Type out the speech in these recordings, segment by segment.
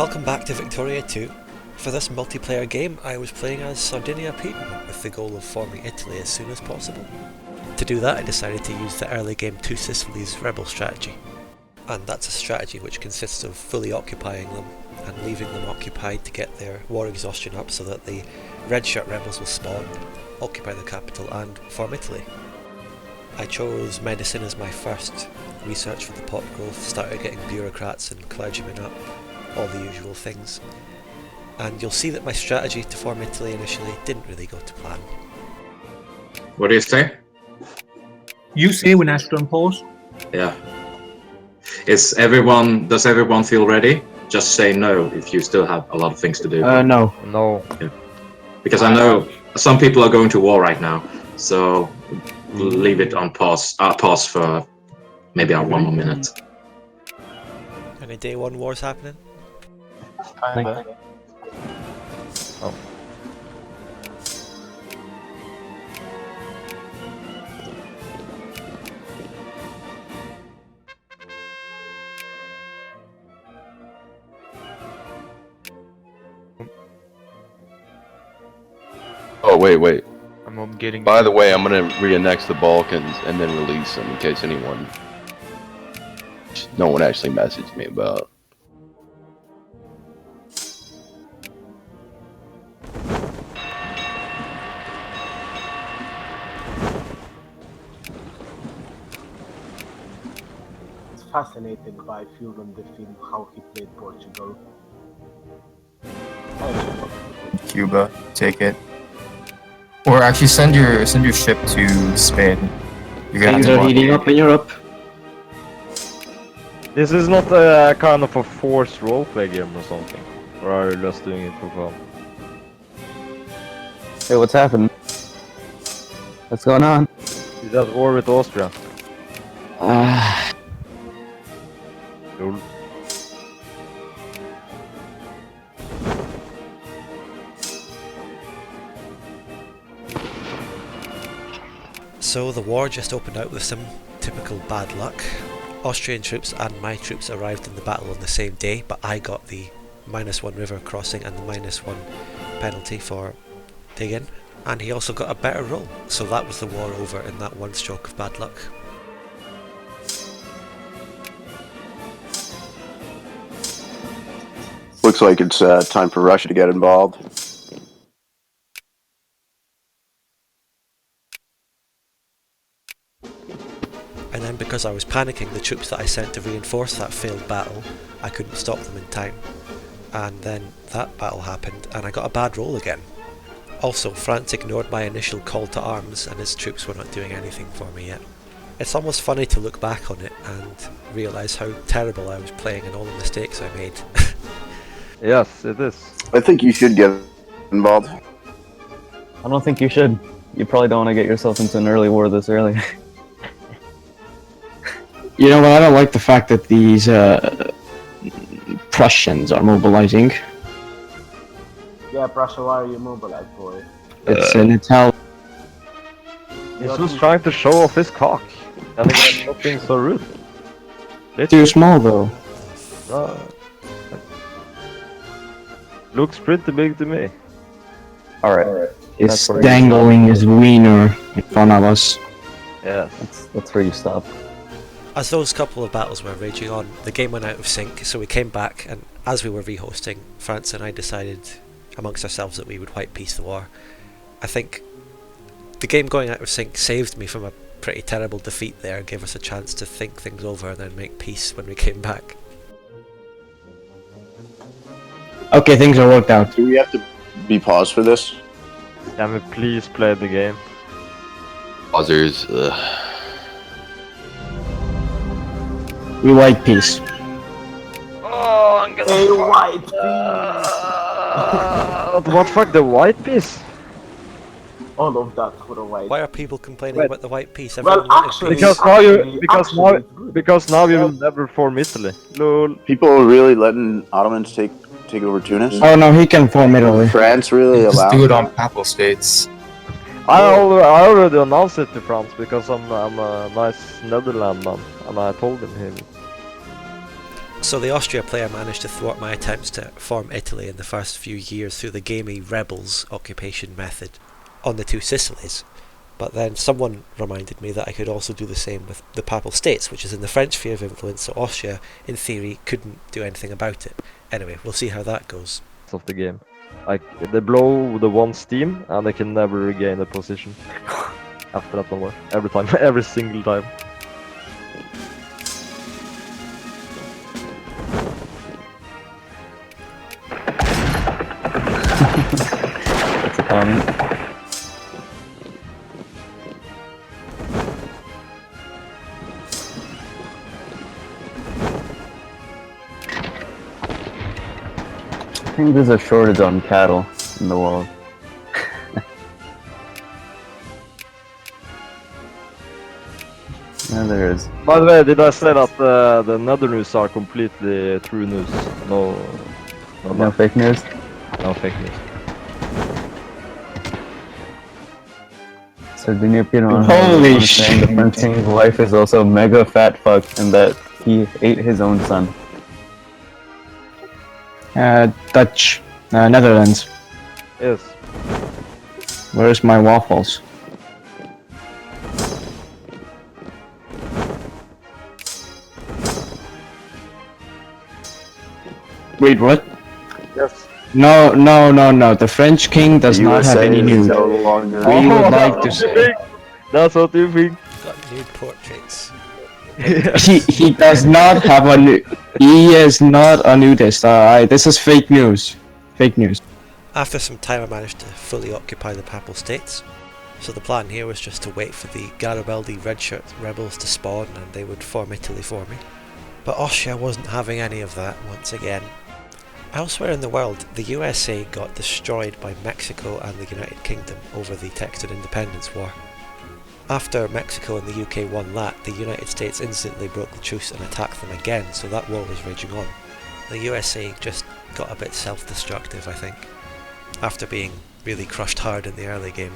Welcome back to Victoria 2. For this multiplayer game, I was playing as Sardinia-Piedmont with the goal of forming Italy as soon as possible. To do that, I decided to use the early game Two Sicilies rebel strategy. And that's a strategy which consists of fully occupying them and leaving them occupied to get their war exhaustion up so that the red shirt rebels will spawn, occupy the capital and form Italy. I chose medicine as my first research for the pop growth, started getting bureaucrats and clergymen up, all the usual things. And you'll see that my strategy to form Italy initially didn't really go to plan. What do you say? You say when Astron pause. Yeah. Does everyone feel ready? Just say no if you still have a lot of things to do. No. Yeah. Because I know some people are going to war right now, so leave it on pause. Pause for maybe 1 more minute. Any day one wars happening? Oh, wait. I'm getting. By the way, I'm gonna re-annex the Balkans and then release them in case no one actually messaged me about. It's fascinated by Fuel on the film how he played Portugal. Cuba, take it. Or actually send your ship to Spain. You're gonna Things have to are heating up in Europe. This is not a kind of a forced roleplay game or something, or are you just doing it for fun? Hey, what's happening? What's going on? Is that war with Austria? Lol. So the war just opened out with some typical bad luck. Austrian troops and my troops arrived in the battle on the same day, but I got the -1 river crossing and the -1 penalty for digging, and he also got a better roll, so that was the war over in that one stroke of bad luck. Looks like it's time for Russia to get involved. And then because I was panicking, the troops that I sent to reinforce that failed battle, I couldn't stop them in time. And then that battle happened and I got a bad roll again. Also, France ignored my initial call to arms and his troops were not doing anything for me yet. It's almost funny to look back on it and realise how terrible I was playing and all the mistakes I made. Yes, it is. I think you should get involved. I don't think you should. You probably don't want to get yourself into an early war this early. You know what? I don't like the fact that these Prussians are mobilizing. Yeah, Prussia, why are you mobilized, boy? It's an Italian. He's just trying to show off his cock, and he's not being so rude. Too small though. Looks pretty big to me. Alright. He's dangling his wiener in front of us. Yes. That's where you stop. As those couple of battles were raging on, the game went out of sync, so we came back, and as we were rehosting, France and I decided amongst ourselves that we would white peace the war. I think the game going out of sync saved me from a pretty terrible defeat there, gave us a chance to think things over and then make peace when we came back. Okay, things are worked out. Do we have to be paused for this? Can we please play the game? Buzzers. We white peace. Oh, I'm gonna white what fuck, the white piece? All of that for a white. Why are people complaining Wait. about the white peace? Well, Everyone wanted actually, peace. Because now we will never form Italy. Lol. People are really letting Ottomans take over Tunis? Oh no, he can form Italy. France really Just allow? do it on Papal States. I already announced it to France because I'm a nice Netherland man, and I told him. So the Austria player managed to thwart my attempts to form Italy in the first few years through the gamey rebels occupation method on the two Sicilies. But then someone reminded me that I could also do the same with the Papal States, which is in the French sphere of influence, so Austria, in theory, couldn't do anything about it. Anyway, we'll see how that goes. Of the game. Like, they blow the one steam and they can never regain a position after that one. Every time, every single time. That's a comment. I think there's a shortage on cattle in the world. Yeah, there is. By the way, did I say that the nether news are completely true news? No fake news? No fake news. Sardinia-Piedmont. Holy shit! The French king's wife is also mega fat fuck, and that he ate his own son. Dutch. Netherlands. Yes. Where's my waffles? Wait, what? Yes. No. The French king does not have any nude. No longer. We would like to say. That's what you think. Got nude portraits. He does not have a nude. He is not a nudist. Alright, this is fake news. Fake news. After some time I managed to fully occupy the Papal States, so the plan here was just to wait for the Garibaldi redshirt rebels to spawn and they would form Italy for me. But Austria wasn't having any of that once again. Elsewhere in the world, the USA got destroyed by Mexico and the United Kingdom over the Texan Independence War. After Mexico and the UK won that, the United States instantly broke the truce and attacked them again, so that war was raging on. The USA just got a bit self-destructive, I think, after being really crushed hard in the early game.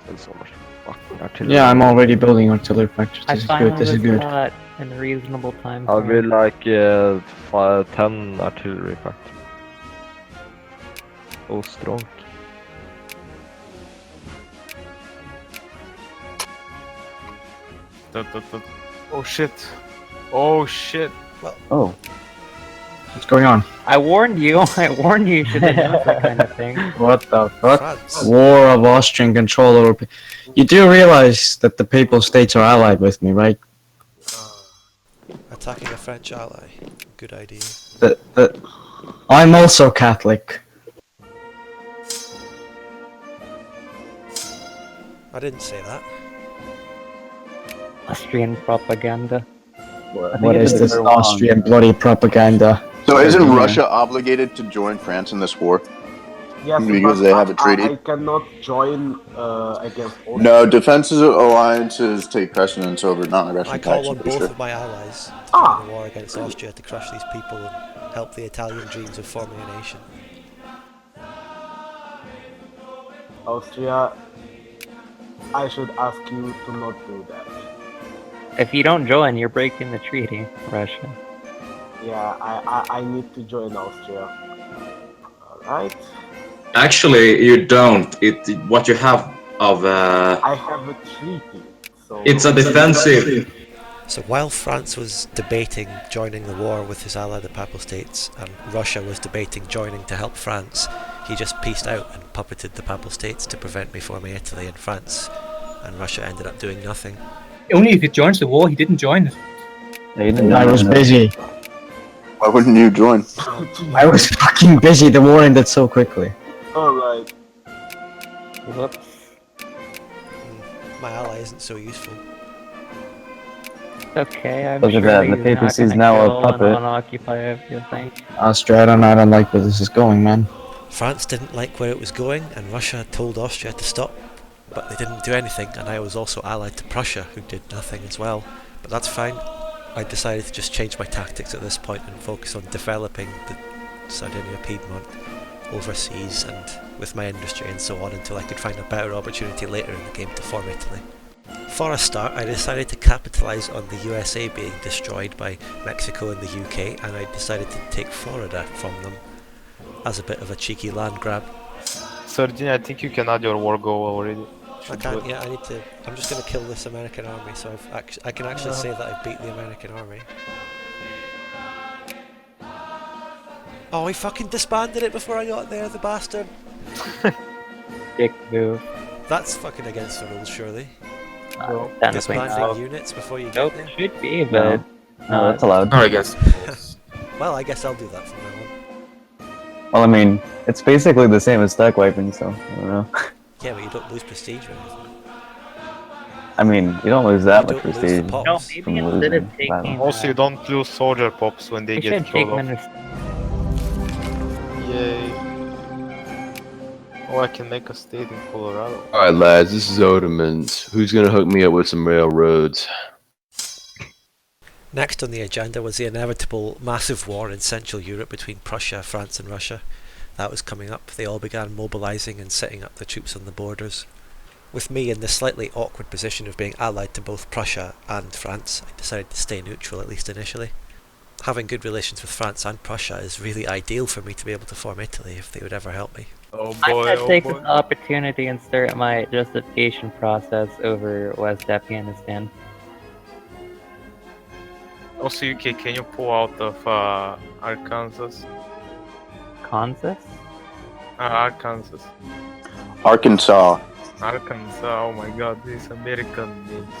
There's so much fucking artillery. Yeah, I'm already building artillery factories. I This is good. This is good. that in a reasonable time. I'll be like 10 artillery factories. Oh, strong. Oh shit. Oh shit. Oh. What's going on? I warned you. I warned you. You should have done that kind of thing. What the fuck? France. War of Austrian control over. You do realize that the Papal States are allied with me, right? Attacking a French ally. Good idea. That I'm also Catholic. I didn't say that. Austrian propaganda. What is this Austrian bloody propaganda? So isn't Russia obligated to join France in this war? Yes, Because but they have a treaty? I cannot join against Austria. No, defenses alliances take precedence over non-aggression I call pacts, on I'm both pretty of my allies to join the war against Austria to crush these people and help the Italian dreams of forming a nation. Austria, I should ask you to not do that. If you don't join, you're breaking the treaty, Russia. Yeah, I need to join Austria. Alright. Actually, you don't. What you have of I have a treaty, so... it's a defensive. So while France was debating joining the war with his ally the Papal States, and Russia was debating joining to help France, he just peaced out and puppeted the Papal States to prevent me forming Italy and France, and Russia ended up doing nothing. Only if he joins the war, he didn't join it. I was busy. Why wouldn't you join? I was fucking busy. The war ended so quickly. Alright. Whoops. My ally isn't so useful. Okay, I'm Look sure at that, he's the papacy is not now a gonna kill puppet. and unoccupy everything. Austria, I don't like where this is going, man. France didn't like where it was going, and Russia told Austria to stop, but they didn't do anything, and I was also allied to Prussia, who did nothing as well. But that's fine. I decided to just change my tactics at this point and focus on developing the Sardinia-Piedmont overseas and with my industry and so on until I could find a better opportunity later in the game to form Italy. For a start, I decided to capitalise on the USA being destroyed by Mexico and the UK, and I decided to take Florida from them as a bit of a cheeky land grab. Sardinia, I think you can add your war goal already. I can't, yeah, I need to. I'm just going to kill this American army, so I can actually say that I beat the American army. Oh, he fucking disbanded it before I got there, the bastard! Dick move. That's fucking against the rules, surely. Disbanding units before you get Nope, there? should be, but No, that's allowed. Not against. Well, I guess I'll do that from now on. Well, I mean, it's basically the same as stack wiping, so I don't know. Yeah, but you don't lose prestige or anything. I mean, you don't lose that You much don't lose the prestige. pops. no, maybe from instead losing of taking. battle. Also, you don't lose soldier pops when they We get should take killed off. Yay. Oh, I can make a state in Colorado. Alright, lads, this is Odemans. Who's gonna hook me up with some railroads? Next on the agenda was the inevitable massive war in Central Europe between Prussia, France and Russia. That was coming up. They all began mobilising and setting up the troops on the borders. With me in the slightly awkward position of being allied to both Prussia and France, I decided to stay neutral, at least initially. Having good relations with France and Prussia is really ideal for me to be able to form Italy if they would ever help me. Oh I'm boy, gonna oh take boy. this opportunity and start my justification process over West Afghanistan. Also, UK, can you pull out of Arkansas? Kansas? Arkansas. Arkansas. Arkansas, oh my god, these American names.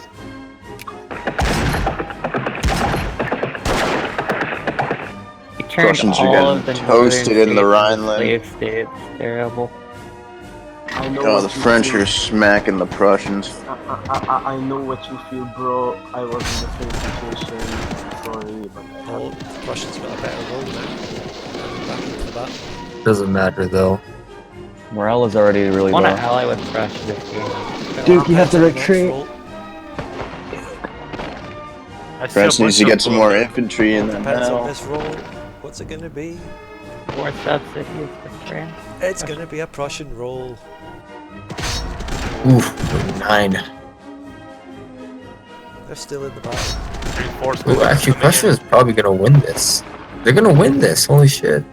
We turned Russians are all getting of the toasted northern in the states Rhineland. into slave states. Terrible. I know Oh, what the you French feel. are smacking the Prussians. I know what you feel, bro. I was in the same situation. Sorry, but I Oh, had the Russians got a better roll now. Back into the battle. Doesn't matter though. Morale is already really I want to low. ally with Russia this game. Duke, you have to retreat. I see a France needs to bunch get of some more buildings. infantry in there Depends on now. this roll. What's it gonna be? War subsidies for France. It's gonna be a Prussian roll. Oof, 9. They're still in the battle. Reinforcement Ooh, actually, coming in. Russia is probably gonna win this. They're gonna win this. Holy shit.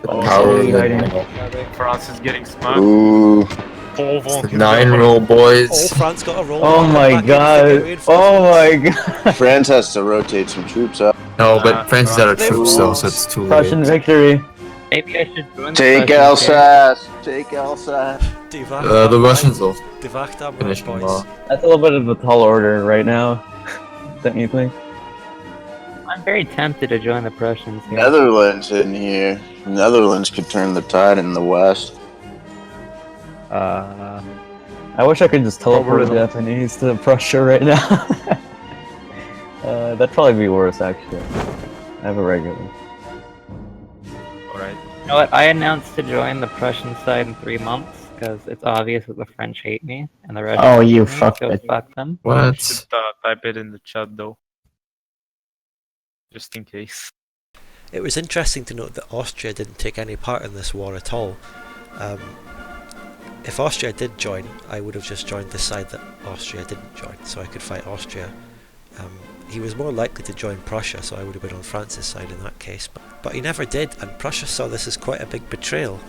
The Oh, power of the hiding. nine. France is getting smacked. Ooh. Paul It's von the Hitler. 9 roll, Oh, boys. France got a roll. Oh Come my back in to get god! reinforcements. Oh my god! France has to rotate some troops up. No, but France is out of They troops though, lost. so it's too late. Prussian victory. Maybe I should join the Take Prussians here. Alsace. Take Alsace. Die The Russians will Wacht am finish Rand, them boys. off. That's a little bit of a tall order right now. Don't you think? I'm very tempted to join the Prussians here. Netherlands in here. Netherlands could turn the tide in the west. I wish I could just teleport the Probably not. Japanese to Prussia right now. That'd probably be worse, actually. I have a regular. Alright. You know what? I announced to join the Prussian side in 3 months because it's obvious that the French hate me and the Russians Oh, you hate me, fucked so it. fuck them. You What? should type it in the chat though. Just in case. It was interesting to note that Austria didn't take any part in this war at all. If Austria did join, I would have just joined the side that Austria didn't join, so I could fight Austria. He was more likely to join Prussia, so I would have been on France's side in that case, but he never did, and Prussia saw this as quite a big betrayal.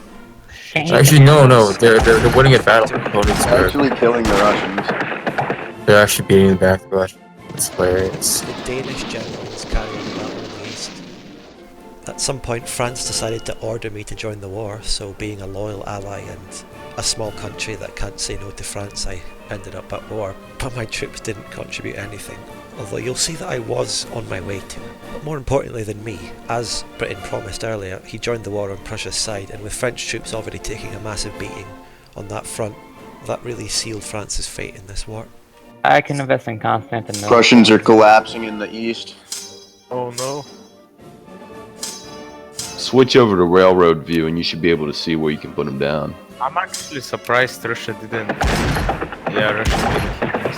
Shame. Actually, no, they're winning at battle. Königsberg. Actually killing the Russians. They're actually beating back the Russians. It's hilarious. The Danish general was carrying the battle in the east. At some point, France decided to order me to join the war, so being a loyal ally and a small country that can't say no to France, I ended up at war, but my troops didn't contribute anything. Although you'll see that I was on my way to. But more importantly than me, as Britain promised earlier, he joined the war on Prussia's side, and with French troops already taking a massive beating on that front, that really sealed France's fate in this war. I can invest in Constantinople. Prussians are collapsing in the east. Oh no. Switch over to railroad view and you should be able to see where you can put them down. I'm actually surprised Russia didn't. Yeah, Russia didn't hit us.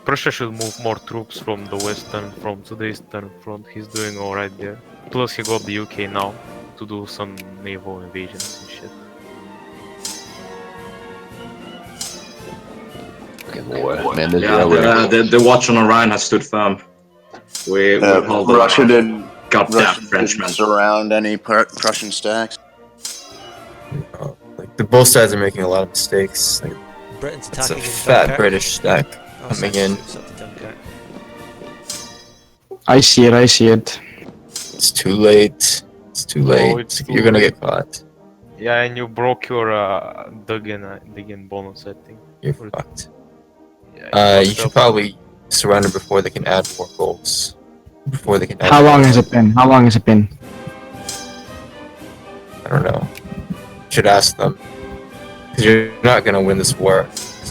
Prussia should move more troops from the western front to the eastern front. He's doing alright there. Plus he got the UK now to do some naval invasions and shit. fucking war. Man, this Yeah, the watch on the Rhine has stood firm. We hold Russia didn't goddamn Frenchmen. surround any Prussian stacks. Like, both sides are making a lot of mistakes. Like, Britain's it's a attacking in fat Dunkirk. British stack Oh, coming sorry, in. troops up to Dunkirk. I see it, I see it. It's too late. It's too late. it's too You're gonna late. get caught. Yeah, and you broke your Duggan bonus, I think. You're fucked. Yeah, You should probably surrender before they can add more goals. Before they can add How more long has goals. it been? How long has it been? I don't know. You should ask them. Because you're not gonna win this war.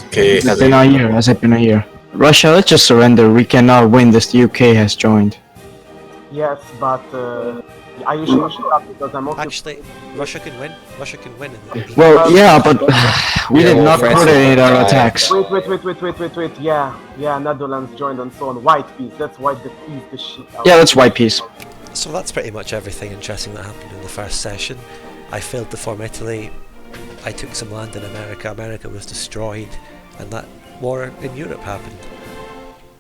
Okay, Has it been a year? Has it been a year? Russia, let's just surrender. We cannot win this. The UK has joined. Yes, but I usually stop because I'm also. Actually, Russia can win. Russia can win. Well, yeah, but we Yeah, did well, not France coordinate our died. attacks. Wait. Yeah, Netherlands joined and so on. White peace. Let's wipe the shit out. Yeah, that's white peace. So that's pretty much everything interesting that happened in the first session. I failed to form Italy. I took some land in America. America was destroyed, and that war in Europe happened.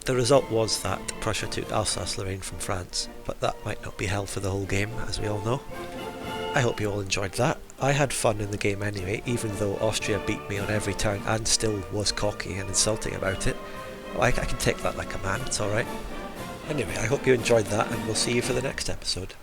The result was that Prussia took Alsace-Lorraine from France, but that might not be held for the whole game, as we all know. I hope you all enjoyed that. I had fun in the game anyway, even though Austria beat me on every turn and still was cocky and insulting about it. Well, I can take that like a man, it's alright. Anyway, I hope you enjoyed that, and we'll see you for the next episode.